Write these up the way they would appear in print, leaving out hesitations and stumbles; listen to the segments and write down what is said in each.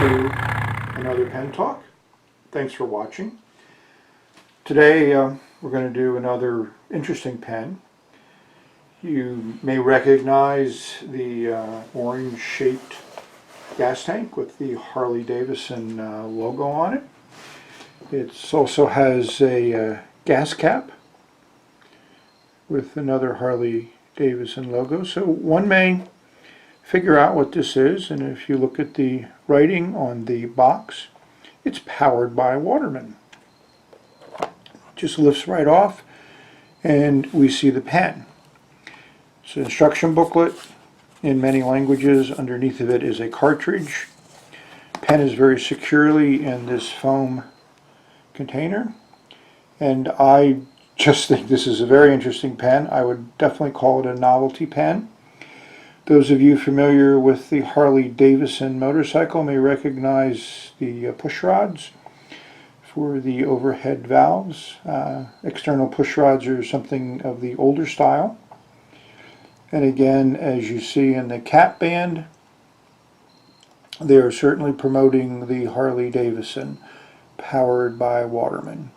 to another pen talk. Thanks for watching. Today we're going to do another interesting pen. You may recognize the orange shaped gas tank with the Harley-Davidson logo on it. It also has a gas cap with another Harley-Davidson logo. So one may figure out what this is, and if you look at the writing on the box, it's powered by Waterman. Just lifts right off and we see the pen. It's an instruction booklet in many languages. Underneath of it is a cartridge. Pen is very securely in this foam container, and I just think this is a very interesting pen. I would definitely call it a novelty pen. Those of you familiar with the Harley-Davidson motorcycle may recognize the push rods for the overhead valves. External push rods are something of the older style. And again, as you see in the cap band, they are certainly promoting the Harley-Davidson powered by Waterman.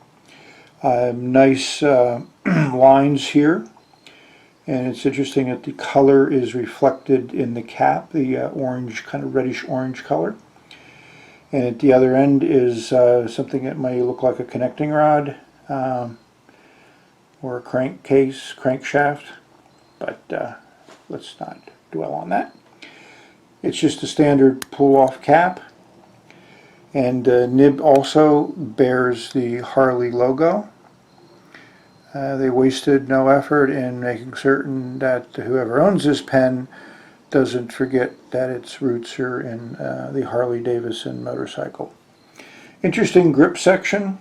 Nice lines here. And it's interesting that the color is reflected in the cap, the orange, kind of reddish orange color. And at the other end is something that may look like a connecting rod or a crankcase, crankshaft, but let's not dwell on that. It's just a standard pull-off cap, and the nib also bears the Harley logo. They wasted no effort in making certain that whoever owns this pen doesn't forget that its roots are in the Harley-Davidson motorcycle. Interesting grip section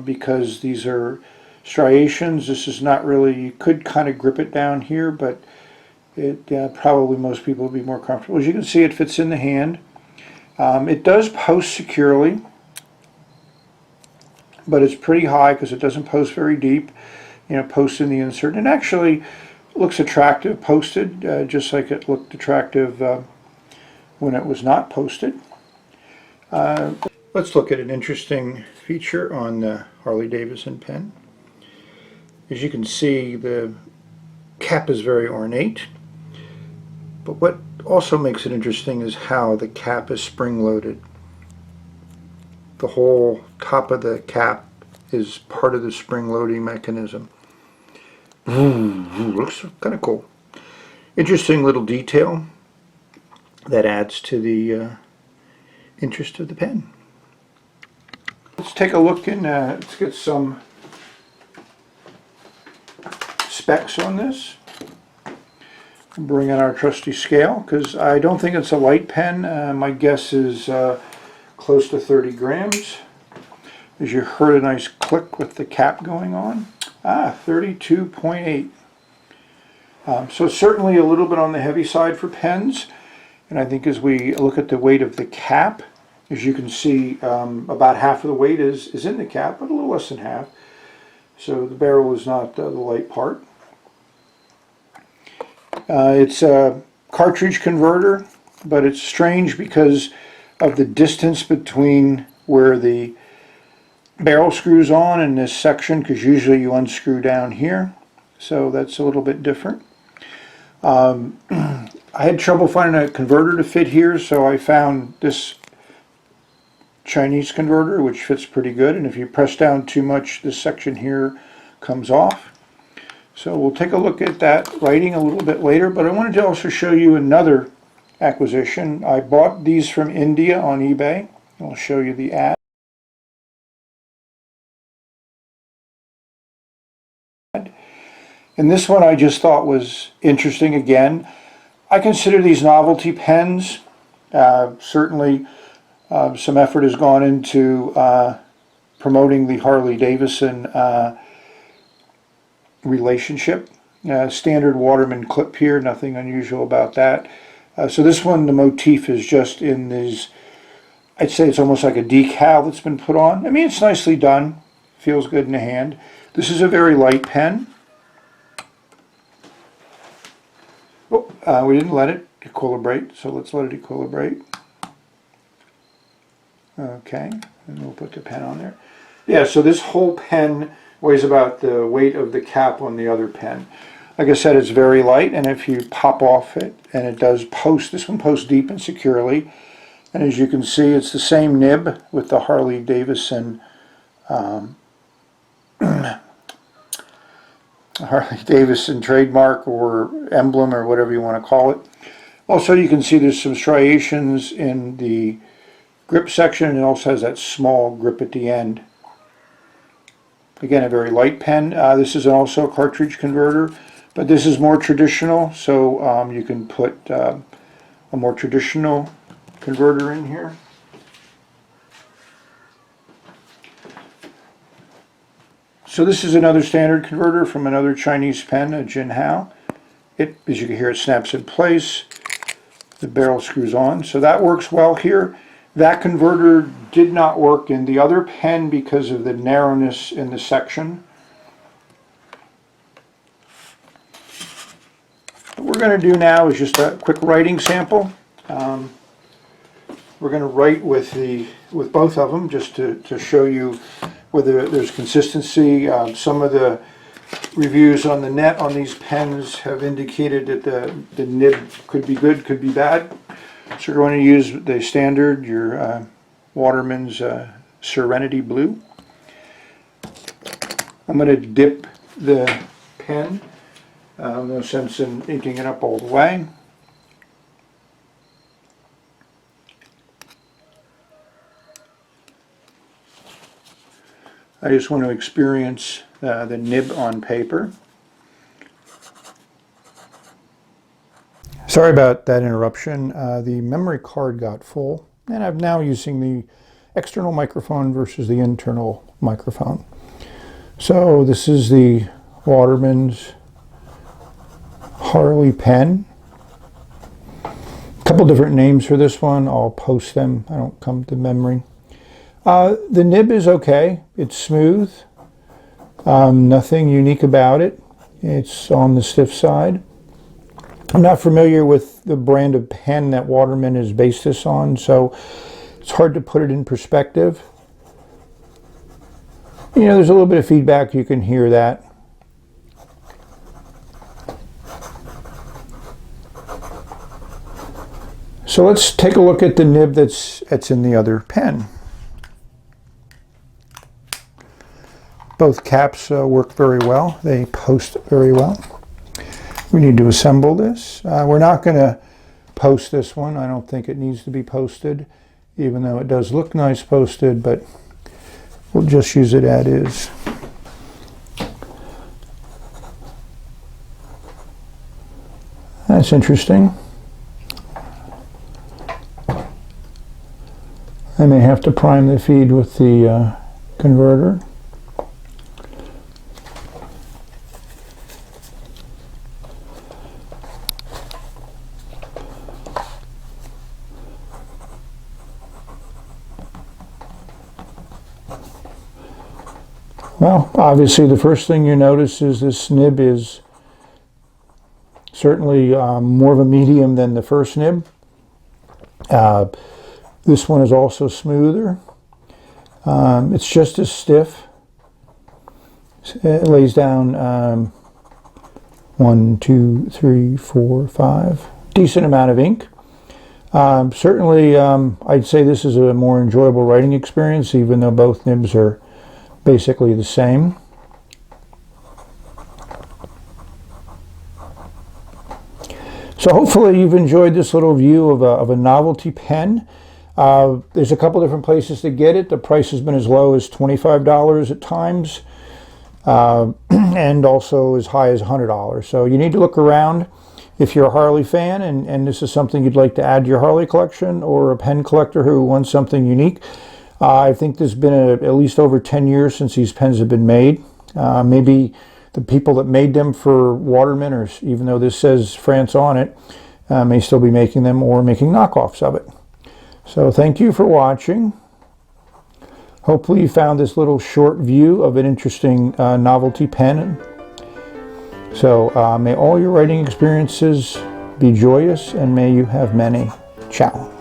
because these are striations. This is not really, you could kind of grip it down here, but it probably most people would be more comfortable. As you can see, it fits in the hand. It does post securely, but it's pretty high because it doesn't post very deep. You know, posts in the insert, and actually looks attractive posted, just like it looked attractive when it was not posted. Let's look at an interesting feature on the Harley-Davidson pen. As you can see, the cap is very ornate, but what also makes it interesting is how the cap is spring-loaded. The whole top of the cap is part of the spring-loading mechanism. Looks kind of cool. Interesting little detail that adds to the interest of the pen. Let's take a look and let's get some specs on this. Bring in our trusty scale because I don't think it's a light pen. My guess is close to 30 grams. As you heard a nice click with the cap going on. 32.8. So it's certainly a little bit on the heavy side for pens. And I think as we look at the weight of the cap, as you can see, about half of the weight is in the cap, but a little less than half. So the barrel is not the light part. It's a cartridge converter, but it's strange because of the distance between where the barrel screws on in this section, because usually you unscrew down here, so that's a little bit different. I had trouble finding a converter to fit here, so I found this Chinese converter which fits pretty good, and if you press down too much, this section here comes off. So we'll take a look at that writing a little bit later, but I wanted to also show you another acquisition. I bought these from India on eBay. I'll show you the ad. And this one I just thought was interesting again. I consider these novelty pens. Certainly some effort has gone into promoting the Harley-Davidson relationship. Standard Waterman clip here, nothing unusual about that. So this one, the motif is just in these, I'd say it's almost like a decal that's been put on. I mean, it's nicely done, feels good in the hand. This is a very light pen. We didn't let it equilibrate, so let's let it equilibrate. Okay, and we'll put the pen on there. Yeah, so this whole pen weighs about the weight of the cap on the other pen. Like I said, it's very light, and if you pop off it, and it does post, this one posts deep and securely. And as you can see, it's the same nib with the Harley-Davidson Harley-Davidson trademark or emblem or whatever you want to call it. Also, you can see there's some striations in the grip section, and it also has that small grip at the end. Again, a very light pen. This is also a cartridge converter, but this is more traditional, so you can put a more traditional converter in here. So this is another standard converter from another Chinese pen, a Jinhao. It, as you can hear, it snaps in place. The barrel screws on, so that works well here. That converter did not work in the other pen because of the narrowness in the section. What we're going to do now is just a quick writing sample. We're going to write with both of them just to show you whether there's consistency. Some of the reviews on the net on these pens have indicated that the nib could be good, could be bad. So we're going to use the standard, your Waterman's Serenity Blue. I'm going to dip the pen. No sense in inking it up all the way. I just want to experience the nib on paper. Sorry about that interruption. The memory card got full, and I'm now using the external microphone versus the internal microphone. So this is the Waterman's Harley pen. A couple different names for this one. I'll post them. I don't come to memory. The nib is okay. It's smooth. Nothing unique about it. It's on the stiff side. I'm not familiar with the brand of pen that Waterman has based this on, so it's hard to put it in perspective. You know, there's a little bit of feedback. You can hear that. So let's take a look at the nib that's in the other pen. Both caps work very well. They post very well. We need to assemble this. We're not going to post this one. I don't think it needs to be posted, even though it does look nice posted, but we'll just use it as is. That's interesting. I may have to prime the feed with the converter. Well, obviously the first thing you notice is this nib is certainly more of a medium than the first nib. This one is also smoother. It's just as stiff. It lays down 1, 2, 3, 4, 5. Decent amount of ink. Certainly, I'd say this is a more enjoyable writing experience, even though both nibs are basically the same. So hopefully you've enjoyed this little view of a novelty pen. There's a couple different places to get it. The price has been as low as $25 at times, and also as high as $100. So you need to look around if you're a Harley fan and this is something you'd like to add to your Harley collection, or a pen collector who wants something unique. I think there's been at least over 10 years since these pens have been made. Maybe the people that made them for Waterman, or even though this says France on it, may still be making them or making knockoffs of it. So thank you for watching. Hopefully you found this little short view of an interesting novelty pen. So may all your writing experiences be joyous, and may you have many. Ciao.